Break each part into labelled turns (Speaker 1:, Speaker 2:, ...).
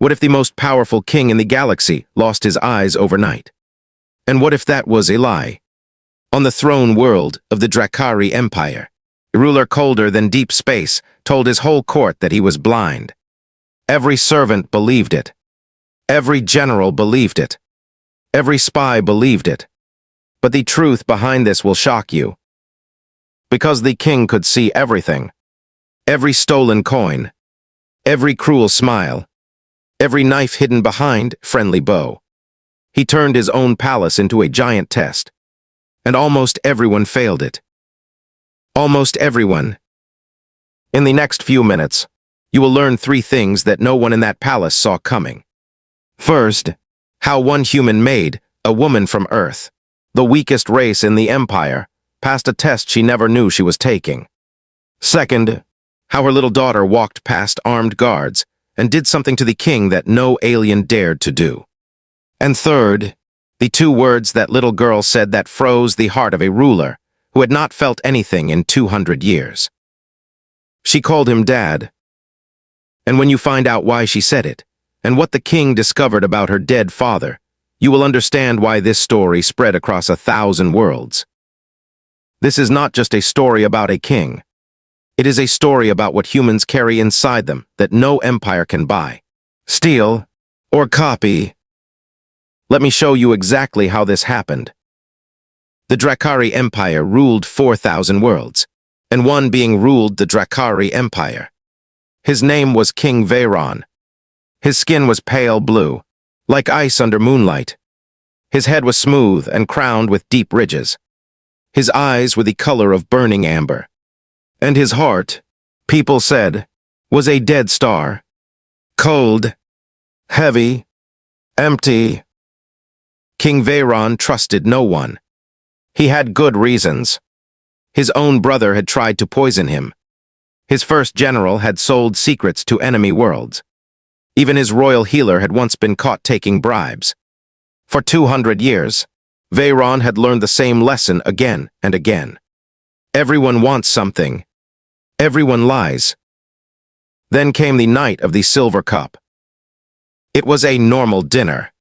Speaker 1: What if the most powerful king in the galaxy lost his eyes overnight? And what if that was a lie? On the throne world of the Drakkari Empire, a ruler colder than deep space told his whole court that he was blind. Every servant believed it. Every general believed it. Every spy believed it. But the truth behind this will shock you. Because the king could see everything. Every stolen coin. Every cruel smile. Every knife hidden behind friendly bow. He turned his own palace into a giant test. And almost everyone failed it. Almost everyone. In the next few minutes, you will learn 3 things that no one in that palace saw coming. First, how one human Maid, a woman from Earth, the weakest race in the Empire, passed a test she never knew she was taking. Second, how her little daughter walked past armed guards and did something to the king that no alien dared to do. And third, the 2 words that little girl said that froze the heart of a ruler who had not felt anything in 200 years. She called him Dad. And when you find out why she said it, and what the king discovered about her dead father, you will understand why this story spread across 1,000 worlds. This is not just a story about a king. It is a story about what humans carry inside them that no empire can buy, steal, or copy. Let me show you exactly how this happened. The Drakkari Empire ruled 4,000 worlds, and one being ruled the Drakkari Empire. His name was King Veyron. His skin was pale blue, like ice under moonlight. His head was smooth and crowned with deep ridges. His eyes were the color of burning amber. And his heart, people said, was a dead star. Cold, heavy, empty. King Veyron trusted no one. He had good reasons. His own brother had tried to poison him. His first general had sold secrets to enemy worlds. Even his royal healer had once been caught taking bribes. For 200 years, Veyron had learned the same lesson again and again. Everyone wants something. Everyone lies. Then came the night of the silver cup. It was a normal dinner.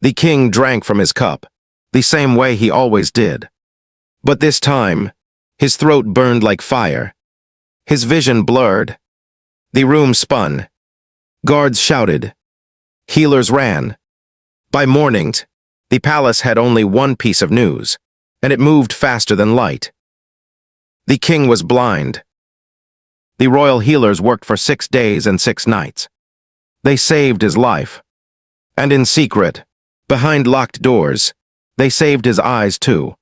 Speaker 1: The king drank from his cup, the same way he always did. But this time, his throat burned like fire. His vision blurred. The room spun. Guards shouted. Healers ran. By morning, the palace had only one piece of news, and it moved faster than light. The king was blind. The royal healers worked for 6 days and 6 nights. They saved his life. And in secret, behind locked doors, they saved his eyes too.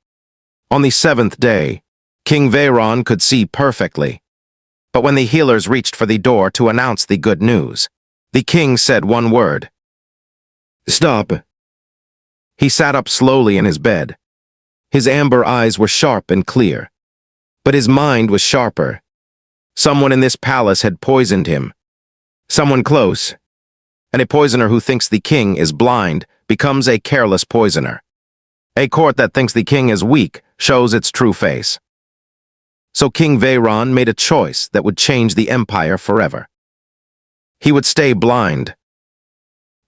Speaker 1: On the 7th day, King Veyron could see perfectly. But when the healers reached for the door to announce the good news, the king said one word. Stop. He sat up slowly in his bed. His amber eyes were sharp and clear. But his mind was sharper. Someone in this palace had poisoned him. Someone close. And a poisoner who thinks the king is blind becomes a careless poisoner. A court that thinks the king is weak shows its true face. So King Veyron made a choice that would change the empire forever. He would stay blind.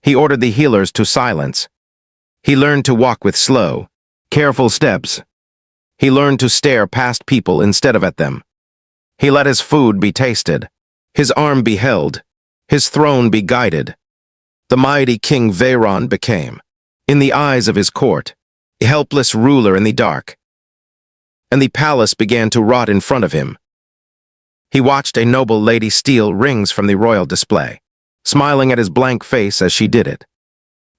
Speaker 1: He ordered the healers to silence. He learned to walk with slow, careful steps. He learned to stare past people instead of at them. He let his food be tasted, his arm be held, his throne be guided. The mighty King Veyron became, in the eyes of his court, a helpless ruler in the dark. And the palace began to rot in front of him. He watched a noble lady steal rings from the royal display, smiling at his blank face as she did it.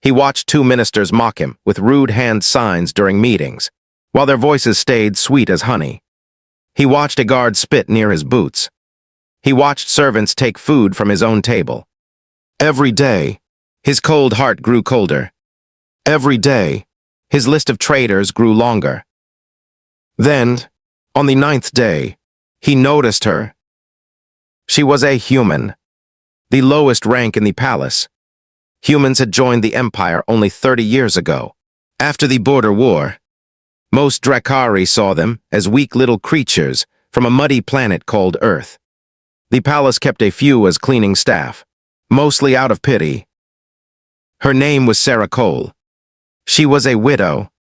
Speaker 1: He watched 2 ministers mock him with rude hand signs during meetings, while their voices stayed sweet as honey. He watched a guard spit near his boots. He watched servants take food from his own table. Every day, his cold heart grew colder. Every day, his list of traitors grew longer. Then, on the 9th day, he noticed her. She was a human, the lowest rank in the palace. Humans had joined the empire only 30 years ago, after the border war. Most Drakkari saw them as weak little creatures from a muddy planet called Earth. The palace kept a few as cleaning staff, mostly out of pity. Her name was Sarah Cole. She was a widow.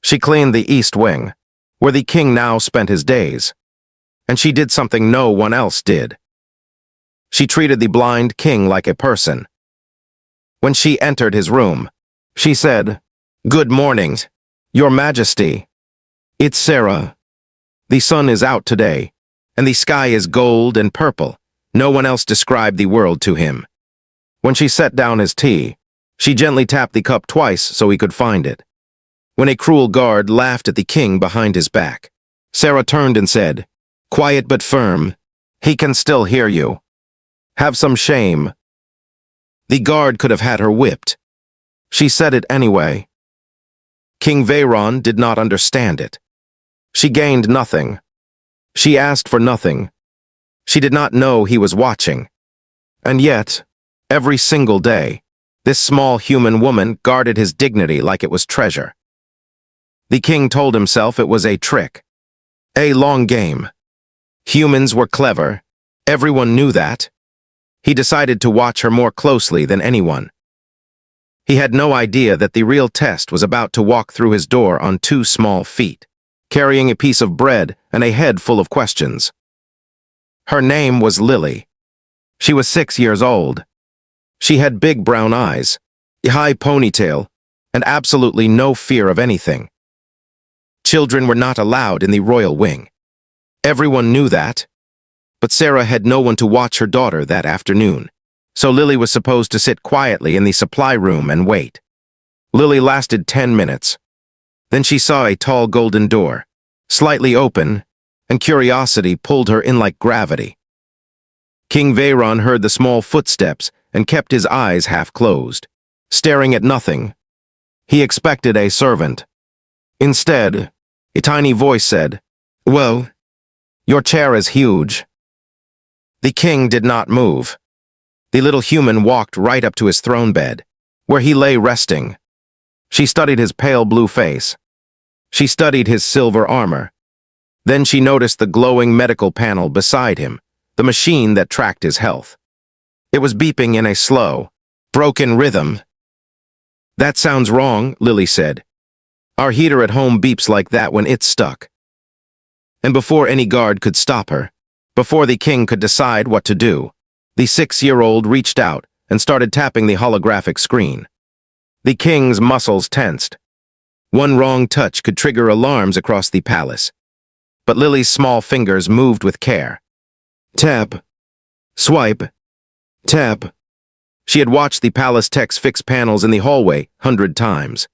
Speaker 1: She cleaned the East Wing, where the king now spent his days. And she did something no one else did. She treated the blind king like a person. When she entered his room, she said, "Good morning, Your Majesty. It's Sarah. The sun is out today, and the sky is gold and purple." No one else described the world to him. When she set down his tea, she gently tapped the cup twice so he could find it. When a cruel guard laughed at the king behind his back, Sarah turned and said, "Quiet but firm. He can still hear you. Have some shame." The guard could have had her whipped. She said it anyway. King Veyron did not understand it. She gained nothing. She asked for nothing. She did not know he was watching. And yet, every single day, this small human woman guarded his dignity like it was treasure. The king told himself it was a trick. A long game. Humans were clever. Everyone knew that. He decided to watch her more closely than anyone. He had no idea that the real test was about to walk through his door on 2 small feet, carrying a piece of bread and a head full of questions. Her name was Lily. She was 6 years old. She had big brown eyes, a high ponytail, and absolutely no fear of anything. Children were not allowed in the royal wing. Everyone knew that. But Sarah had no one to watch her daughter that afternoon, so Lily was supposed to sit quietly in the supply room and wait. Lily lasted 10 minutes. Then she saw a tall golden door, slightly open, and curiosity pulled her in like gravity. King Veyron heard the small footsteps and kept his eyes half closed, staring at nothing. He expected a servant. Instead, a tiny voice said, "Well, your chair is huge." The king did not move. The little human walked right up to his throne bed, where he lay resting. She studied his pale blue face. She studied his silver armor. Then she noticed the glowing medical panel beside him, the machine that tracked his health. It was beeping in a slow, broken rhythm. "That sounds wrong," Lily said. "Our heater at home beeps like that when it's stuck." And before any guard could stop her, before the king could decide what to do, the 6-year-old reached out and started tapping the holographic screen. The king's muscles tensed. One wrong touch could trigger alarms across the palace. But Lily's small fingers moved with care. Tap. Swipe. Tap. She had watched the palace techs fix panels in the hallway 100 times.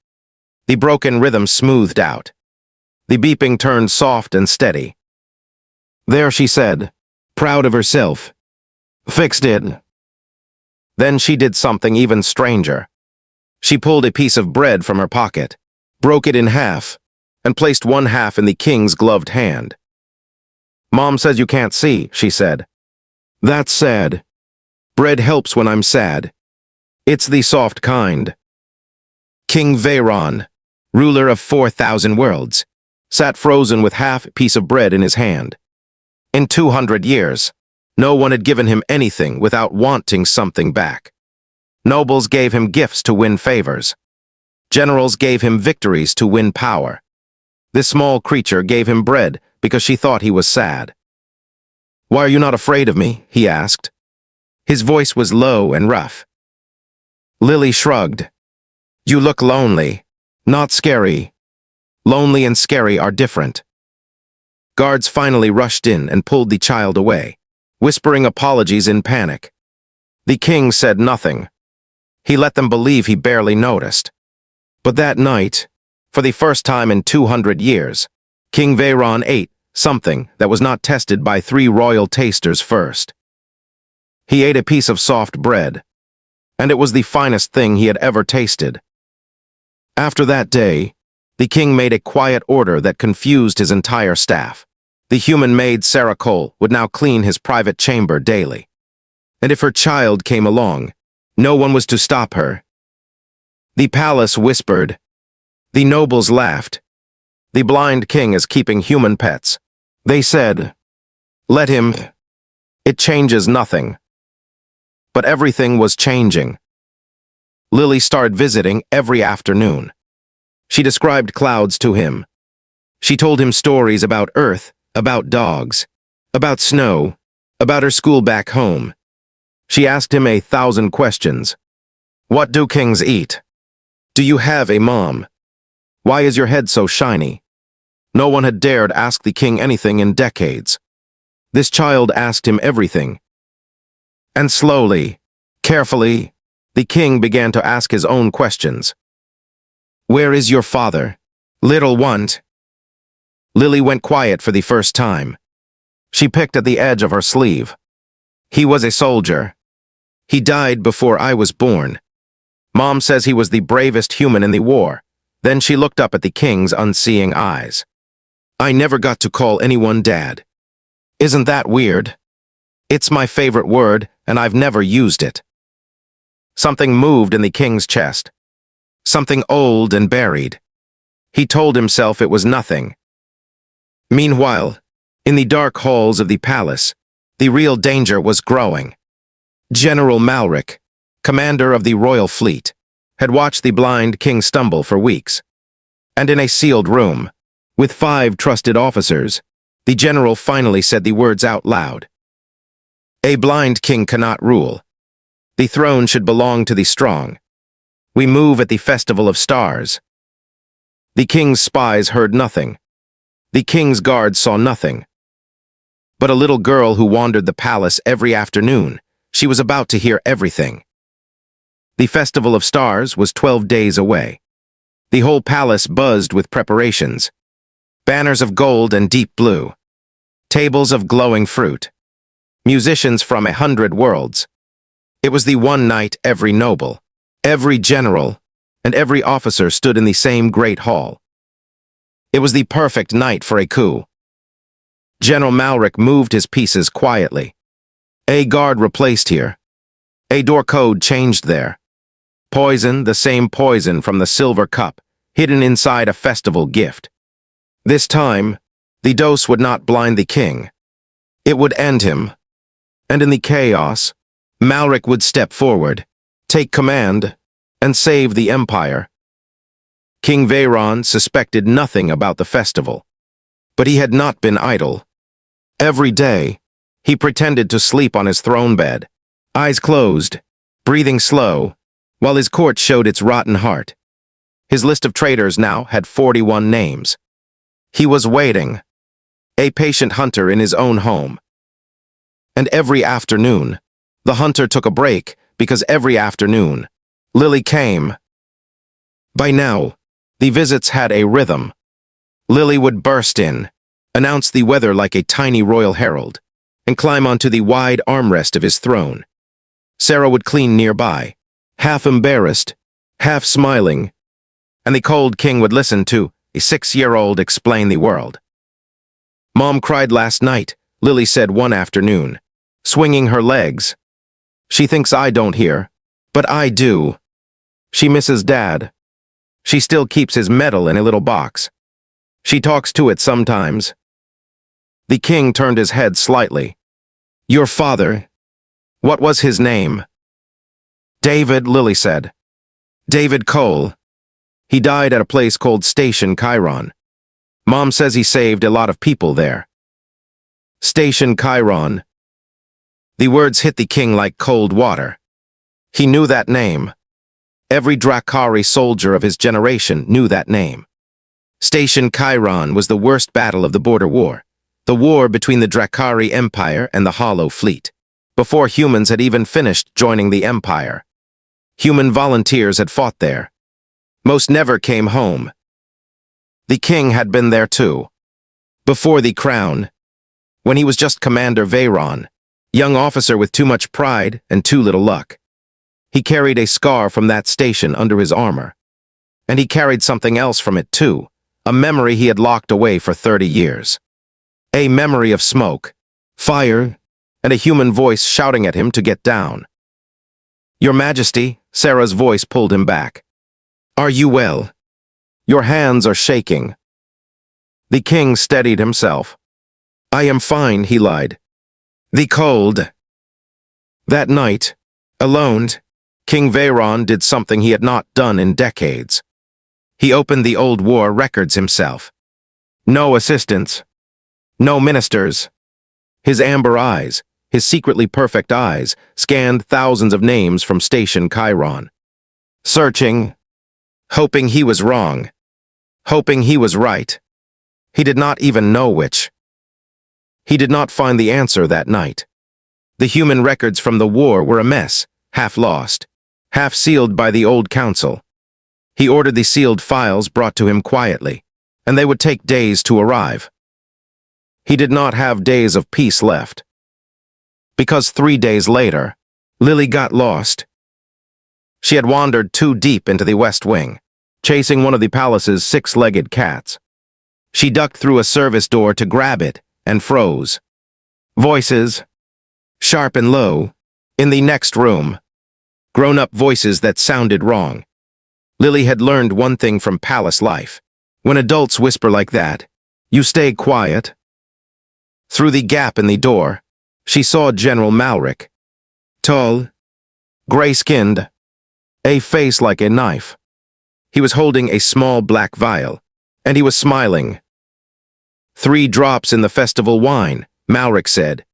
Speaker 1: The broken rhythm smoothed out. The beeping turned soft and steady. "There," she said, proud of herself. "Fixed it." Then she did something even stranger. She pulled a piece of bread from her pocket, broke it in half, and placed one half in the king's gloved hand. "Mom says you can't see," she said. "That's sad. Bread helps when I'm sad. It's the soft kind." King Veyron, ruler of 4,000 worlds, sat frozen with half a piece of bread in his hand. In 200 years, no one had given him anything without wanting something back. Nobles gave him gifts to win favors. Generals gave him victories to win power. This small creature gave him bread because she thought he was sad. "Why are you not afraid of me?" he asked. His voice was low and rough. Lily shrugged. "You look lonely, not scary. Lonely and scary are different." Guards finally rushed in and pulled the child away, whispering apologies in panic. The king said nothing. He let them believe he barely noticed. But that night, for the first time in 200 years, King Veyron ate something that was not tested by 3 royal tasters first. He ate a piece of soft bread, and it was the finest thing he had ever tasted. After that day, the king made a quiet order that confused his entire staff. The human maid Sarah Cole would now clean his private chamber daily. And if her child came along, no one was to stop her. The palace whispered. The nobles laughed. The blind king is keeping human pets. They said, "Let him. It changes nothing." But everything was changing. Lily started visiting every afternoon. She described clouds to him. She told him stories about Earth, about dogs, about snow, about her school back home. She asked him 1,000 questions. What do kings eat? Do you have a mom? Why is your head so shiny? No one had dared ask the king anything in decades. This child asked him everything. And slowly, carefully, the king began to ask his own questions. Where is your father? Little one. Lily went quiet for the first time. She picked at the edge of her sleeve. He was a soldier. He died before I was born. Mom says he was the bravest human in the war. Then she looked up at the king's unseeing eyes. I never got to call anyone dad. Isn't that weird? It's my favorite word, and I've never used it. Something moved in the king's chest. Something old and buried. He told himself it was nothing. Meanwhile, in the dark halls of the palace, the real danger was growing. General Malric, commander of the royal fleet, had watched the blind king stumble for weeks. And in a sealed room, with 5 trusted officers, the general finally said the words out loud. A blind king cannot rule. The throne should belong to the strong. We move at the festival of stars. The king's spies heard nothing. The king's guards saw nothing. But a little girl who wandered the palace every afternoon, she was about to hear everything. The festival of stars was 12 days away. The whole palace buzzed with preparations. Banners of gold and deep blue. Tables of glowing fruit. Musicians from 100 worlds. It was the one night every noble, every general, and every officer stood in the same great hall. It was the perfect night for a coup. General Malric moved his pieces quietly. A guard replaced here. A door code changed there. Poison, the same poison from the silver cup, hidden inside a festival gift. This time, the dose would not blind the king. It would end him. And in the chaos, Malric would step forward, take command, and save the empire. King Veyron suspected nothing about the festival. But he had not been idle. Every day, he pretended to sleep on his throne bed, eyes closed, breathing slow, while his court showed its rotten heart. His list of traitors now had 41 names. He was waiting, a patient hunter in his own home. And every afternoon, the hunter took a break because every afternoon, Lily came. By now, the visits had a rhythm. Lily would burst in, announce the weather like a tiny royal herald, and climb onto the wide armrest of his throne. Sarah would clean nearby, half embarrassed, half smiling, and the cold king would listen to a 6-year-old explain the world. Mom cried last night, Lily said one afternoon, swinging her legs. She thinks I don't hear, but I do. She misses Dad. She still keeps his medal in a little box. She talks to it sometimes. The king turned his head slightly. Your father, what was his name? David, Lily said. David Cole. He died at a place called Station Chiron. Mom says he saved a lot of people there. Station Chiron. The words hit the king like cold water. He knew that name. Every Dracari soldier of his generation knew that name. Station Chiron was the worst battle of the border war, the war between the Dracari Empire and the Hollow Fleet, before humans had even finished joining the Empire. Human volunteers had fought there. Most never came home. The king had been there too. Before the crown, when he was just Commander Veyron, young officer with too much pride and too little luck. He carried a scar from that station under his armor. And he carried something else from it too, a memory he had locked away for 30 years. A memory of smoke, fire, and a human voice shouting at him to get down. Your Majesty, Sarah's voice pulled him back. Are you well? Your hands are shaking. The king steadied himself. I am fine, he lied. The cold. That night, alone, King Veyron did something he had not done in decades. He opened the old war records himself. No assistants. No ministers. His amber eyes, his secretly perfect eyes, scanned thousands of names from Station Chiron. Searching, hoping he was wrong, hoping he was right. He did not even know which. He did not find the answer that night. The human records from the war were a mess, half lost, half sealed by the old council. He ordered the sealed files brought to him quietly, and they would take days to arrive. He did not have days of peace left. Because 3 days later, Lily got lost. She had wandered too deep into the West Wing, chasing one of the palace's 6-legged cats. She ducked through a service door to grab it and froze. Voices, sharp and low, in the next room. Grown-up voices that sounded wrong. Lily had learned one thing from palace life. When adults whisper like that, you stay quiet. Through the gap in the door, she saw General Malric. Tall, gray-skinned, a face like a knife. He was holding a small black vial, and he was smiling. 3 drops in the festival wine, Malric said.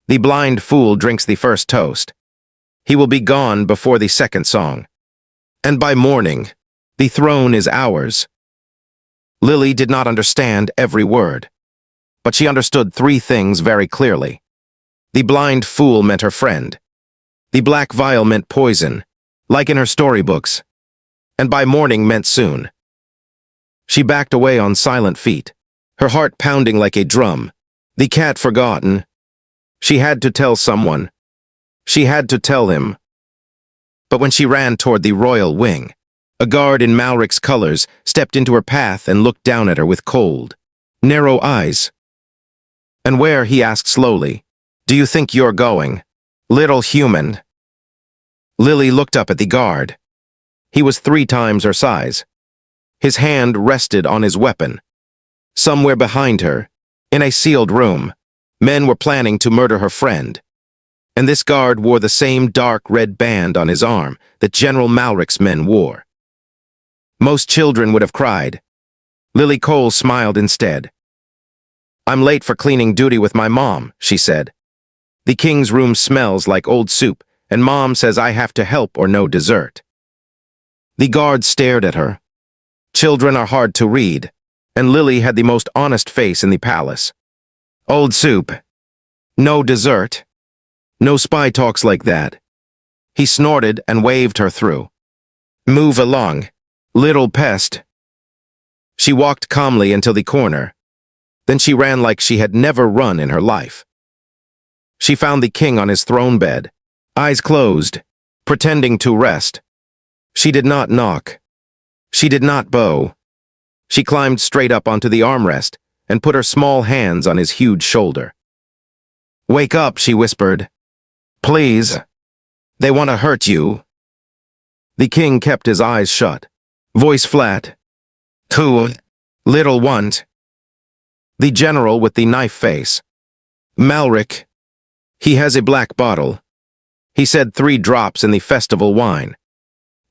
Speaker 1: The blind fool drinks the first toast. He will be gone before the second song. And by morning, the throne is ours. Lily did not understand every word, but she understood 3 things very clearly. The blind fool meant her friend. The black vial meant poison, like in her storybooks, and by morning meant soon. She backed away on silent feet, her heart pounding like a drum, the cat forgotten. She had to tell someone. She had to tell him. But when she ran toward the royal wing, a guard in Malric's colors stepped into her path and looked down at her with cold, narrow eyes. And where, he asked slowly, do you think you're going, little human? Lily looked up at the guard. He was 3 times her size. His hand rested on his weapon. Somewhere behind her, in a sealed room, men were planning to murder her friend. And this guard wore the same dark red band on his arm that General Malric's men wore. Most children would have cried. Lily Cole smiled instead. I'm late for cleaning duty with my mom, she said. The king's room smells like old soup, and Mom says I have to help or no dessert. The guard stared at her. Children are hard to read, and Lily had the most honest face in the palace. Old soup. No dessert. No spy talks like that. He snorted and waved her through. Move along, little pest. She walked calmly until the corner. Then she ran like she had never run in her life. She found the king on his throne bed, eyes closed, pretending to rest. She did not knock. She did not bow. She climbed straight up onto the armrest and put her small hands on his huge shoulder. Wake up, she whispered. Please. They want to hurt you. The king kept his eyes shut, voice flat. Who? Little want. The general with the knife face. Malric. He has a black bottle. He said 3 drops in the festival wine.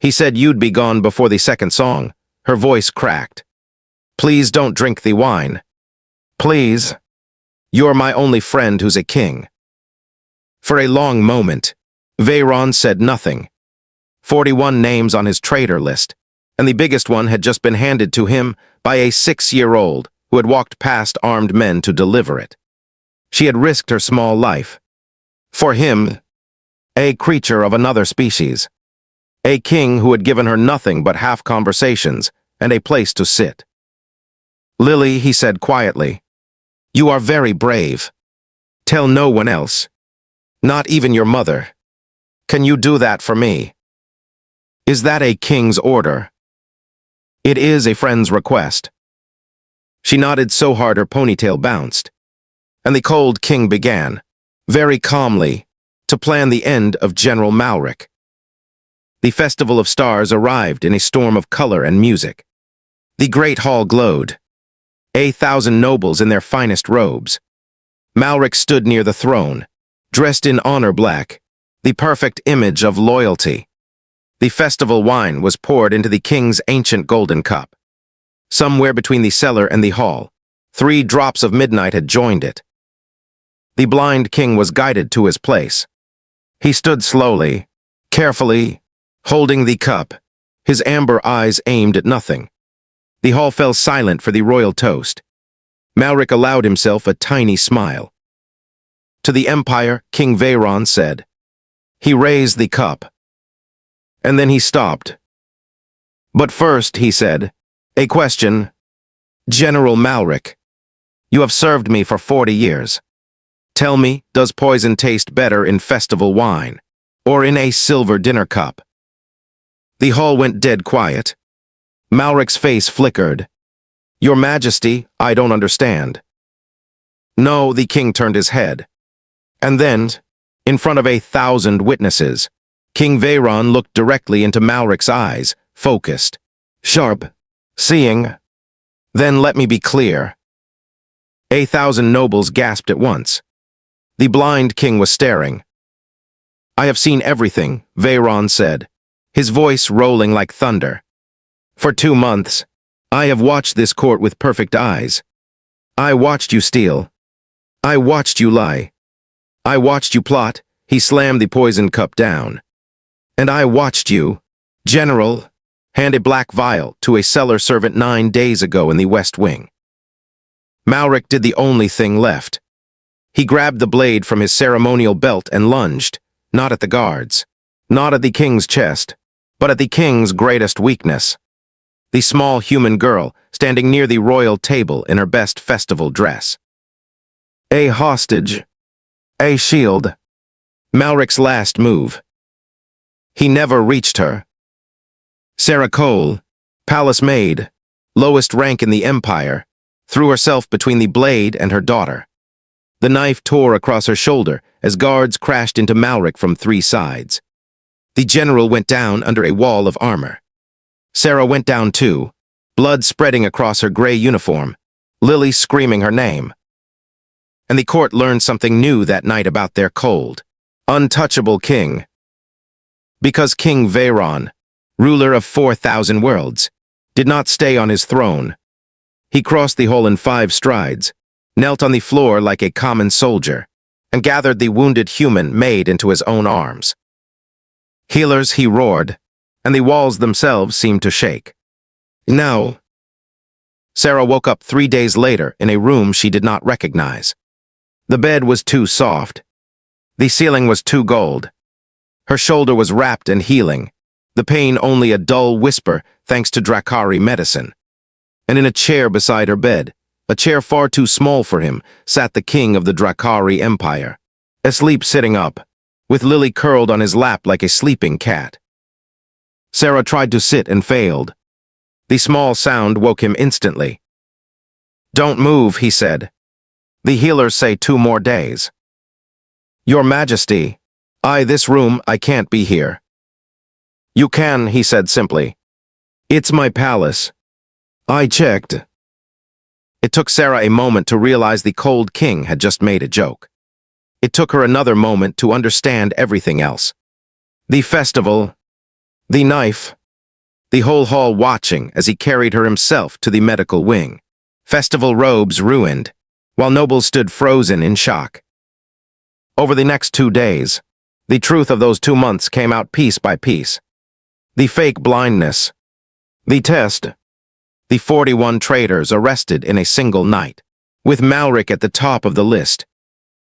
Speaker 1: He said you'd be gone before the second song. Her voice cracked. Please don't drink the wine. Please. You're my only friend who's a king. For a long moment, Veyron said nothing. 41 names on his traitor list, and the biggest one had just been handed to him by a 6-year-old who had walked past armed men to deliver it. She had risked her small life. For him, a creature of another species. A king who had given her nothing but half conversations and a place to sit. Lily, he said quietly, you are very brave. Tell no one else. Not even your mother. Can you do that for me? Is that a king's order? It is a friend's request. She nodded so hard her ponytail bounced. And the cold king began, very calmly, to plan the end of General Malric. The Festival of Stars arrived in a storm of color and music. The great hall glowed. 1,000 nobles in their finest robes. Malric stood near the throne, dressed in honor black, the perfect image of loyalty. The festival wine was poured into the king's ancient golden cup. Somewhere between the cellar and the hall, 3 drops of midnight had joined it. The blind king was guided to his place. He stood slowly, carefully, holding the cup, his amber eyes aimed at nothing. The hall fell silent for the royal toast. Malric allowed himself a tiny smile. To the Empire, King Veyron said. He raised the cup. And then he stopped. But first, he said, a question. General Malric, you have served me for 40 years. Tell me, does poison taste better in festival wine, or in a silver dinner cup? The hall went dead quiet. Malric's face flickered. Your Majesty, I don't understand. No, the king turned his head. And then, in front of 1,000 witnesses, King Veyron looked directly into Malric's eyes, focused, sharp, seeing. Then let me be clear. 1,000 nobles gasped at once. The blind king was staring. I have seen everything, Veyron said, his voice rolling like thunder. For 2 months, I have watched this court with perfect eyes. I watched you steal. I watched you lie. I watched you plot. He slammed the poisoned cup down. And I watched you, General, hand a black vial to a cellar servant 9 days ago in the West Wing. Malric did the only thing left. He grabbed the blade from his ceremonial belt and lunged, not at the guards, not at the king's chest, but at the king's greatest weakness. The small human girl standing near the royal table in her best festival dress. A hostage. A shield. Malric's last move. He never reached her. Sarah Cole, palace maid, lowest rank in the empire, threw herself between the blade and her daughter. The knife tore across her shoulder as guards crashed into Malric from 3 sides. The general went down under a wall of armor. Sarah went down too, blood spreading across her gray uniform, Lily screaming her name. And the court learned something new that night about their cold, untouchable king. Because King Veyron, ruler of 4,000 worlds, did not stay on his throne. He crossed the hall in 5 strides, knelt on the floor like a common soldier, and gathered the wounded human Maid into his own arms. Healers, he roared, and the walls themselves seemed to shake. Now, Sarah woke up 3 days later in a room she did not recognize. The bed was too soft. The ceiling was too gold. Her shoulder was wrapped and healing, the pain only a dull whisper thanks to Dracari medicine. And in a chair beside her bed, a chair far too small for him, sat the king of the Dracari Empire, asleep sitting up, with Lily curled on his lap like a sleeping cat. Sarah tried to sit and failed. The small sound woke him instantly. Don't move, he said. The healers say 2 more days. Your Majesty, this room, I can't be here. You can, he said simply. It's my palace. I checked. It took Sarah a moment to realize the cold king had just made a joke. It took her another moment to understand everything else. The festival, the knife, the whole hall watching as he carried her himself to the medical wing. Festival robes ruined, while nobles stood frozen in shock. Over the next 2 days, the truth of those 2 months came out piece by piece. The fake blindness, the test, the 41 traitors arrested in a single night, with Malric at the top of the list.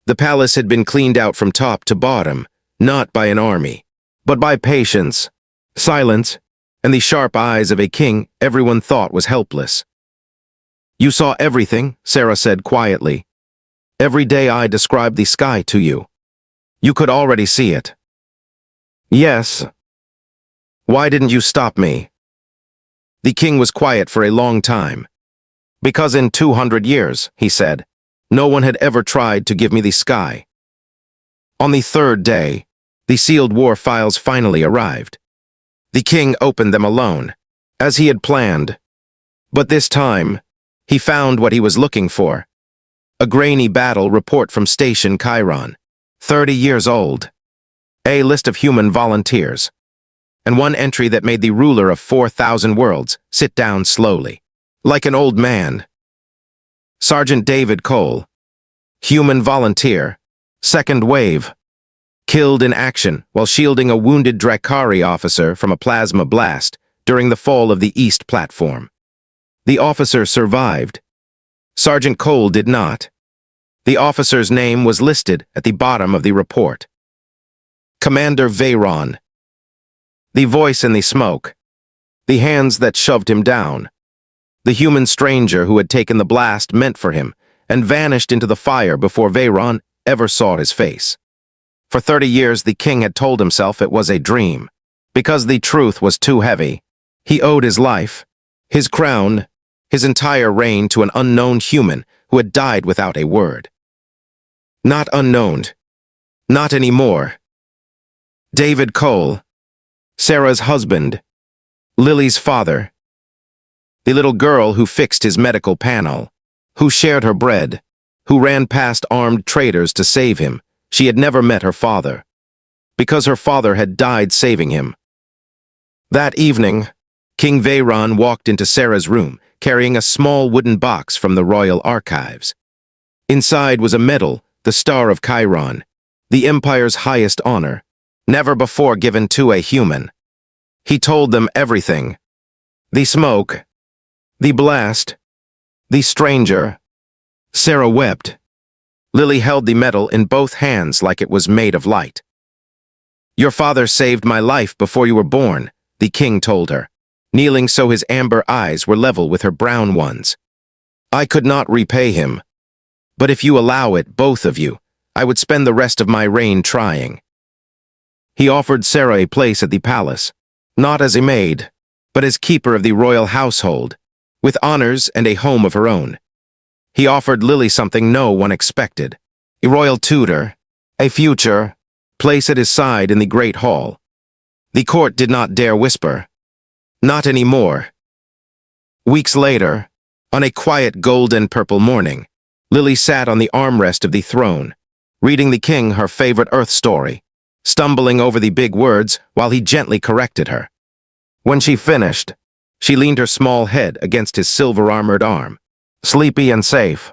Speaker 1: The palace had been cleaned out from top to bottom, not by an army, but by patience, silence, and the sharp eyes of a king everyone thought was helpless. You saw everything, Sarah said quietly. Every day I described the sky to you. You could already see it. Yes. Why didn't you stop me? The king was quiet for a long time. Because in 200 years, he said, no one had ever tried to give me the sky. On the 3rd day, the sealed war files finally arrived. The king opened them alone, as he had planned. But this time, he found what he was looking for. A grainy battle report from Station Chiron, 30 years old. A list of human volunteers. and one entry that made the ruler of 4,000 worlds sit down slowly, like an old man. Sergeant David Cole, human volunteer, second wave, killed in action while shielding a wounded Drakkari officer from a plasma blast during the fall of the East platform. The officer survived. Sergeant Cole did not. The officer's name was listed at the bottom of the report. Commander Veyron. The voice in the smoke. The hands that shoved him down. The human stranger who had taken the blast meant for him and vanished into the fire before Veyron ever saw his face. For 30 years, the king had told himself it was a dream. Because the truth was too heavy, he owed his life, his crown, his entire reign to an unknown human who had died without a word. Not unknown. Not anymore. David Cole, Sarah's husband, Lily's father, the little girl who fixed his medical panel, who shared her bread, who ran past armed traitors to save him. She had never met her father, because her father had died saving him. That evening, King Veyron walked into Sarah's room, carrying a small wooden box from the royal archives. Inside was a medal, the Star of Chiron, the Empire's highest honor, never before given to a human. He told them everything. The smoke, the blast, the stranger. Sarah wept. Lily held the medal in both hands like it was made of light. "Your father saved my life before you were born," the king told her, kneeling so his amber eyes were level with her brown ones. "I could not repay him. But if you allow it, both of you, I would spend the rest of my reign trying." He offered Sarah a place at the palace, not as a maid, but as keeper of the royal household, with honors and a home of her own. He offered Lily something no one expected, a royal tutor, a future, place at his side in the great hall. The court did not dare whisper. Not anymore. Weeks later, on a quiet gold-and-purple morning, Lily sat on the armrest of the throne, reading the king her favorite Earth story, stumbling over the big words while he gently corrected her. When she finished, she leaned her small head against his silver-armored arm, sleepy and safe.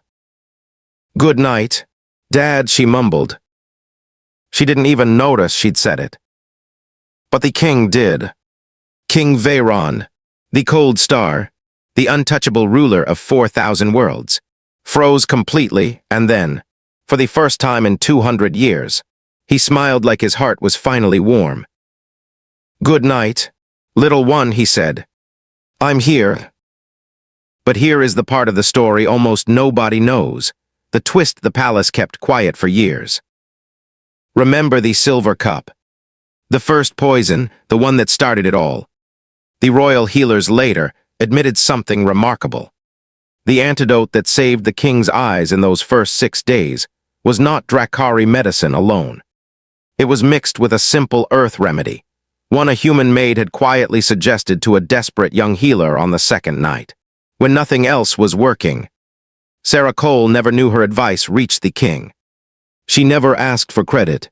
Speaker 1: "Good night, Dad," she mumbled. She didn't even notice she'd said it. But the king did. King Veyron, the cold star, the untouchable ruler of 4,000 worlds, froze completely, and then, for the first time in 200 years, he smiled like his heart was finally warm. "Good night, little one," he said. "I'm here." But here is the part of the story almost nobody knows, the twist the palace kept quiet for years. Remember the silver cup. The first poison, the one that started it all. The royal healers later admitted something remarkable. The antidote that saved the king's eyes in those first 6 days was not Drakkari medicine alone. It was mixed with a simple earth remedy, one a human maid had quietly suggested to a desperate young healer on the second night, when nothing else was working. Sarah Cole never knew her advice reached the king. She never asked for credit.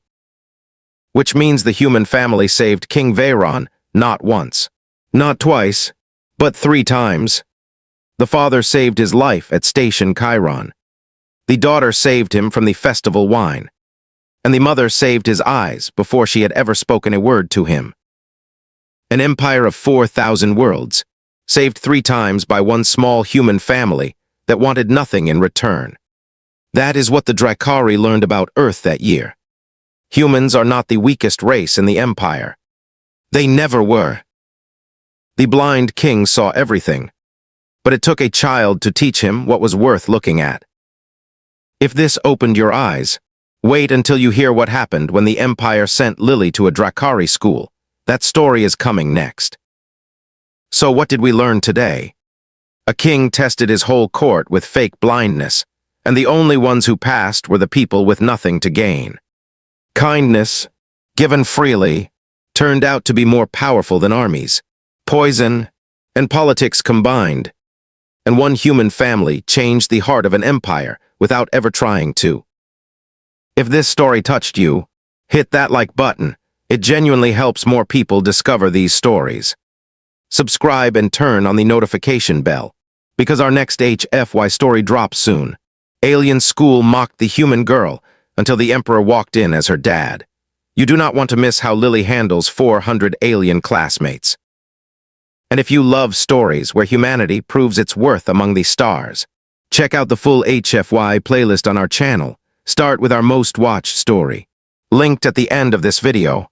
Speaker 1: Which means the human family saved King Veyron not once, not twice, but 3 times. The father saved his life at Station Chiron. The daughter saved him from the festival wine. And the mother saved his eyes before she had ever spoken a word to him. An empire of 4,000 worlds, saved 3 times by one small human family that wanted nothing in return. That is what the Drakkari learned about Earth that year. Humans are not the weakest race in the Empire. They never were. The blind king saw everything, but it took a child to teach him what was worth looking at. If this opened your eyes, wait until you hear what happened when the Empire sent Lily to a Drakkari school. That story is coming next. So what did we learn today? A king tested his whole court with fake blindness, and the only ones who passed were the people with nothing to gain. Kindness, given freely, turned out to be more powerful than armies, poison, and politics combined. And one human family changed the heart of an empire without ever trying to. If this story touched you, hit that like button It genuinely helps more people discover these stories. Subscribe and turn on the notification bell, because our next HFY story drops soon. Alien school mocked the human girl until the Emperor walked in as her dad. You do not want to miss how Lily handles 400 alien classmates. And if you love stories where humanity proves its worth among the stars, check out the full HFY playlist on our channel. Start with our most watched story, linked at the end of this video.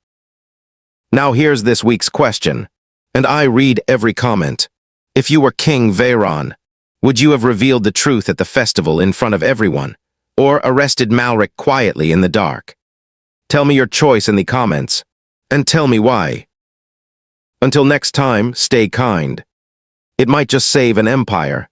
Speaker 1: Now here's this week's question, and I read every comment. If you were King Veyron, would you have revealed the truth at the festival in front of everyone, or arrested Malric quietly in the dark? Tell me your choice in the comments, and tell me why. Until next time, stay kind. It might just save an empire.